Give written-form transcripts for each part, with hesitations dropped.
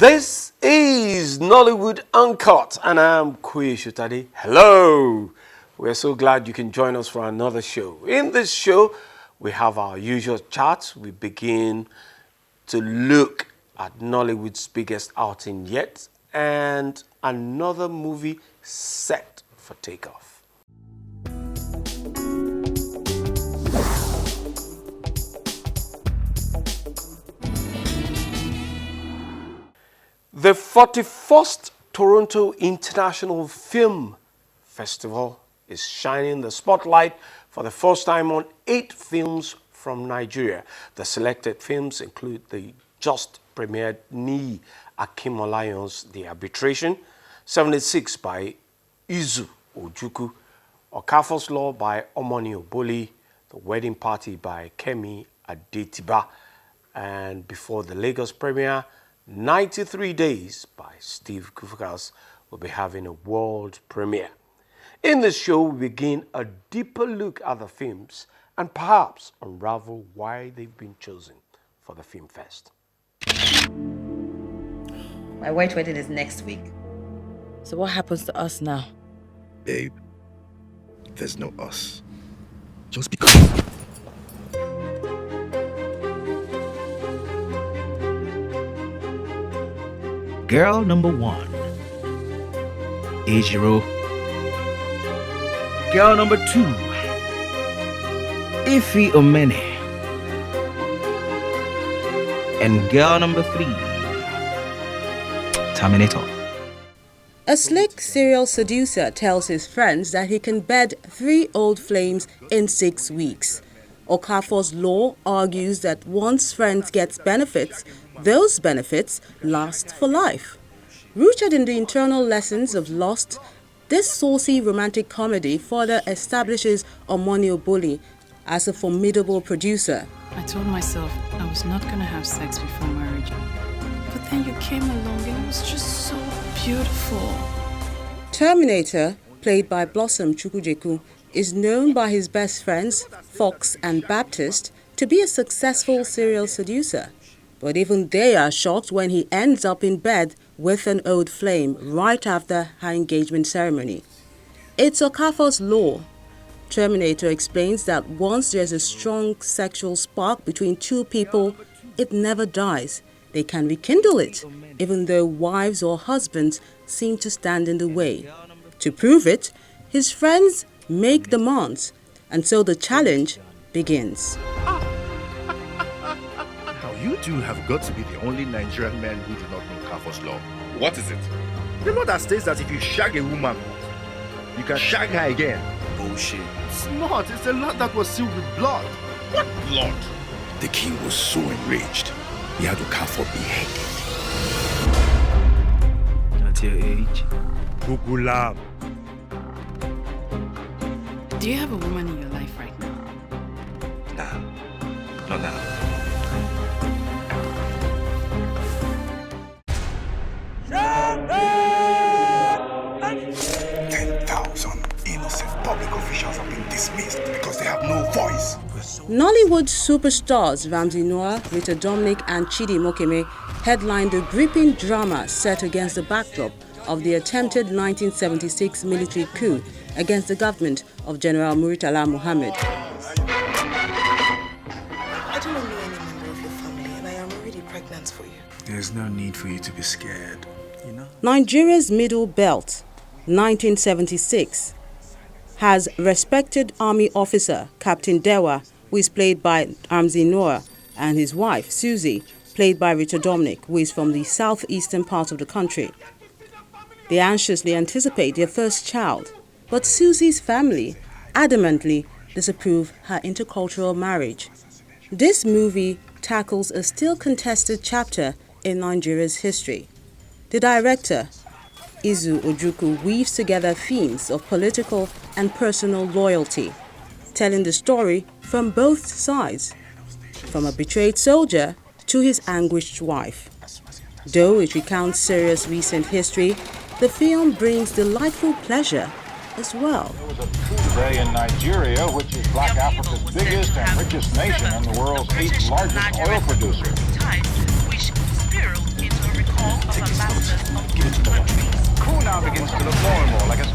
This is Nollywood Uncut, and I'm Kuyi Shutadi. Hello! We're so glad you can join us for another show. In this show, we have our usual charts. We begin to look at Nollywood's biggest outing yet, and another movie set for takeoff. The 41st Toronto International Film Festival is shining the spotlight for the first time on 8 films from Nigeria. The selected films include the just premiered Ni Akinmolayon's The Arbitration, 76 by Izu Ojukwu, Okafor's Law by Omoni Oboli, The Wedding Party by Kemi Adetiba, and before the Lagos premiere, 93 Days by Steve Kufukas will be having a world premiere. In this show, we begin a deeper look at the films and perhaps unravel why they've been chosen for the Film Fest. My white wedding is next week. So what happens to us now? Babe, there's no us. Just because. Girl number 1, Ejiro. Girl number 2, Ife Omene. And girl number 3, Terminator. A slick serial seducer tells his friends that he can bed 3 old flames in 6 weeks. Okafor's Law argues that once friends get benefits, those benefits last for life. Rooted in the internal lessons of Lost, this saucy romantic comedy further establishes Omoni Oboli as a formidable producer. I told myself I was not going to have sex before marriage. But then you came along and it was just so beautiful. Terminator, played by Blossom Chukwujeku, is known by his best friends, Fox and Baptist, to be a successful serial seducer. But even they are shocked when he ends up in bed with an old flame right after her engagement ceremony. It's Okafor's Law. Terminator explains that once there's a strong sexual spark between 2 people, it never dies. They can rekindle it, even though wives or husbands seem to stand in the way. To prove it, his friends make demands, and so the challenge begins. You two have got to be the only Nigerian men who do not know Okafor's Law. What is it? The law that states that if you shag a woman, you can shag her again. Bullshit. It's not. It's a law that was sealed with blood. What blood? The king was so enraged, he had Okafor beheaded. At your age, Gugulam. Do you have a woman in your life right now? Nah, not now. 10,000 innocent public officials have been dismissed because they have no voice. Nollywood superstars Ramsey Noah, Rita Dominic and Chidi Mokeme headlined a gripping drama set against the backdrop of the attempted 1976 military coup against the government of General Muritala Muhammad. I don't know any member of your family and I am already pregnant for you. There's no need for you to be scared. Nigeria's Middle Belt, 1976, has respected army officer Captain Dewa, who is played by Ramsey Noah, and his wife, Susie, played by Rita Dominic, who is from the southeastern part of the country. They anxiously anticipate their first child, but Susie's family adamantly disapprove her intercultural marriage. This movie tackles a still contested chapter in Nigeria's history. The director, Izu Ojukwu, weaves together themes of political and personal loyalty, telling the story from both sides, from a betrayed soldier to his anguished wife. Though it recounts serious recent history, the film brings delightful pleasure as well. There was a coup day in Nigeria, which is Black Africa's biggest and richest nation and the world's 8th largest oil producer. Which spiraled into a recall of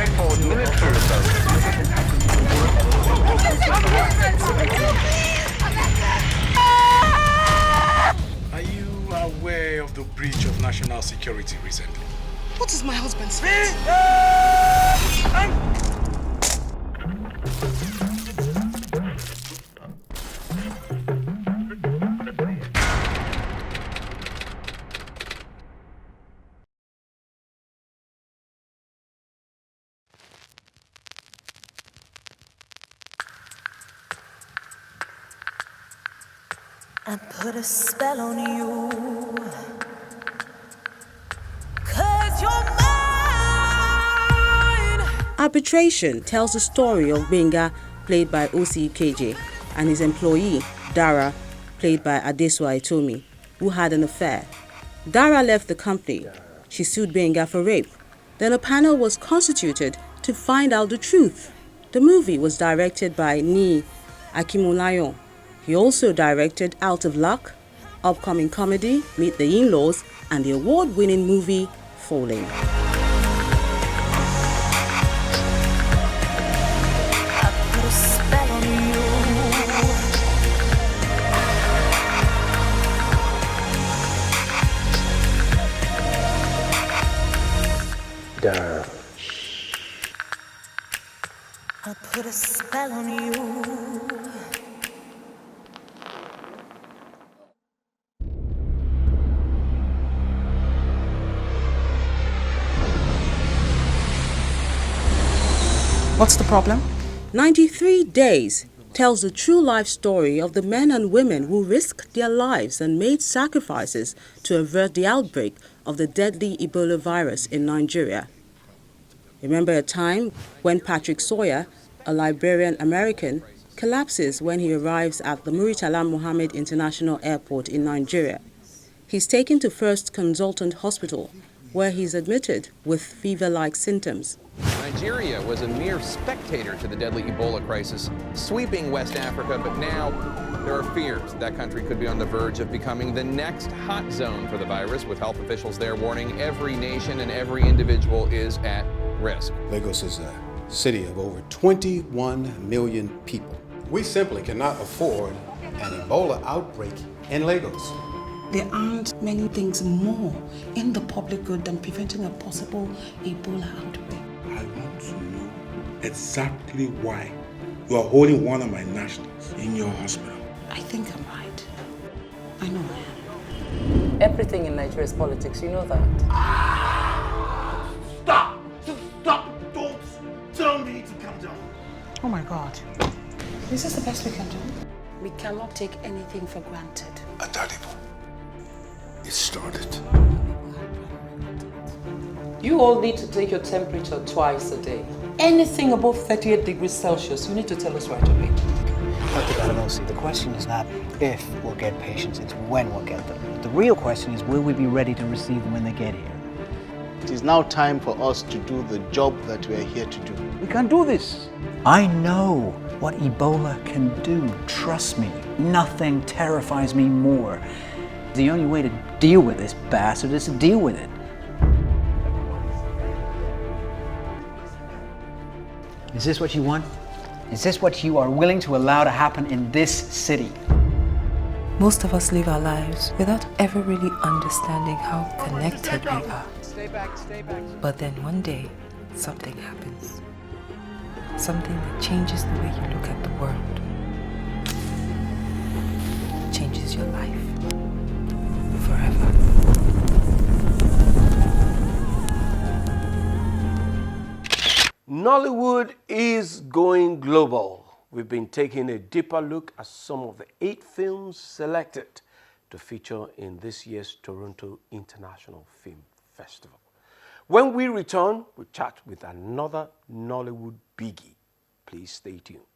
straightforward military Are you aware of the breach of national security recently? What is my husband's fate? I put a spell on you, 'cause you're mine. Arbitration tells the story of Benga, played by O.C. KJ, and his employee, Dara, played by Adesua Itomi, who had an affair. Dara left the company. She sued Benga for rape. Then a panel was constituted to find out the truth. The movie was directed by Ni Akimolayon. He also directed Out of Luck, upcoming comedy Meet the In-Laws, and the award-winning movie Falling. I put a spell on you. Dara. I put a spell on you. What's the problem? 93 Days tells the true life story of the men and women who risked their lives and made sacrifices to avert the outbreak of the deadly Ebola virus in Nigeria. Remember a time when Patrick Sawyer, a Liberian American, collapses when he arrives at the Muritala Mohammed International Airport in Nigeria. He's taken to First Consultant Hospital, where he's admitted with fever-like symptoms. Nigeria was a mere spectator to the deadly Ebola crisis sweeping West Africa, but now there are fears that country could be on the verge of becoming the next hot zone for the virus, with health officials there warning every nation and every individual is at risk. Lagos is a city of over 21 million people. We simply cannot afford an Ebola outbreak in Lagos. There aren't many things more in the public good than preventing a possible Ebola outbreak. I want to know exactly why you are holding one of my nationals in your hospital. I think I'm right. I know I am. Everything in Nigeria is politics, you know that. Stop! Just stop! Don't tell me to calm down. Oh my God. This is the best we can do. We cannot take anything for granted. Adadipo, it started. You all need to take your temperature twice a day. Anything above 38 degrees Celsius, you need to tell us right away. Dr. Galanosi, the question is not if we'll get patients, it's when we'll get them. The real question is, will we be ready to receive them when they get here? It is now time for us to do the job that we are here to do. We can't do this. I know what Ebola can do. Trust me, nothing terrifies me more. The only way to deal with this bastard is to deal with it. Is this what you want? Is this what you are willing to allow to happen in this city? Most of us live our lives without ever really understanding how connected we are. Stay back, stay back. But then one day, something happens. Something that changes the way you look at the world. Changes your life. Forever. Nollywood is going global. We've been taking a deeper look at some of the 8 films selected to feature in this year's Toronto International Film Festival. When we return, we'll chat with another Nollywood biggie. Please stay tuned.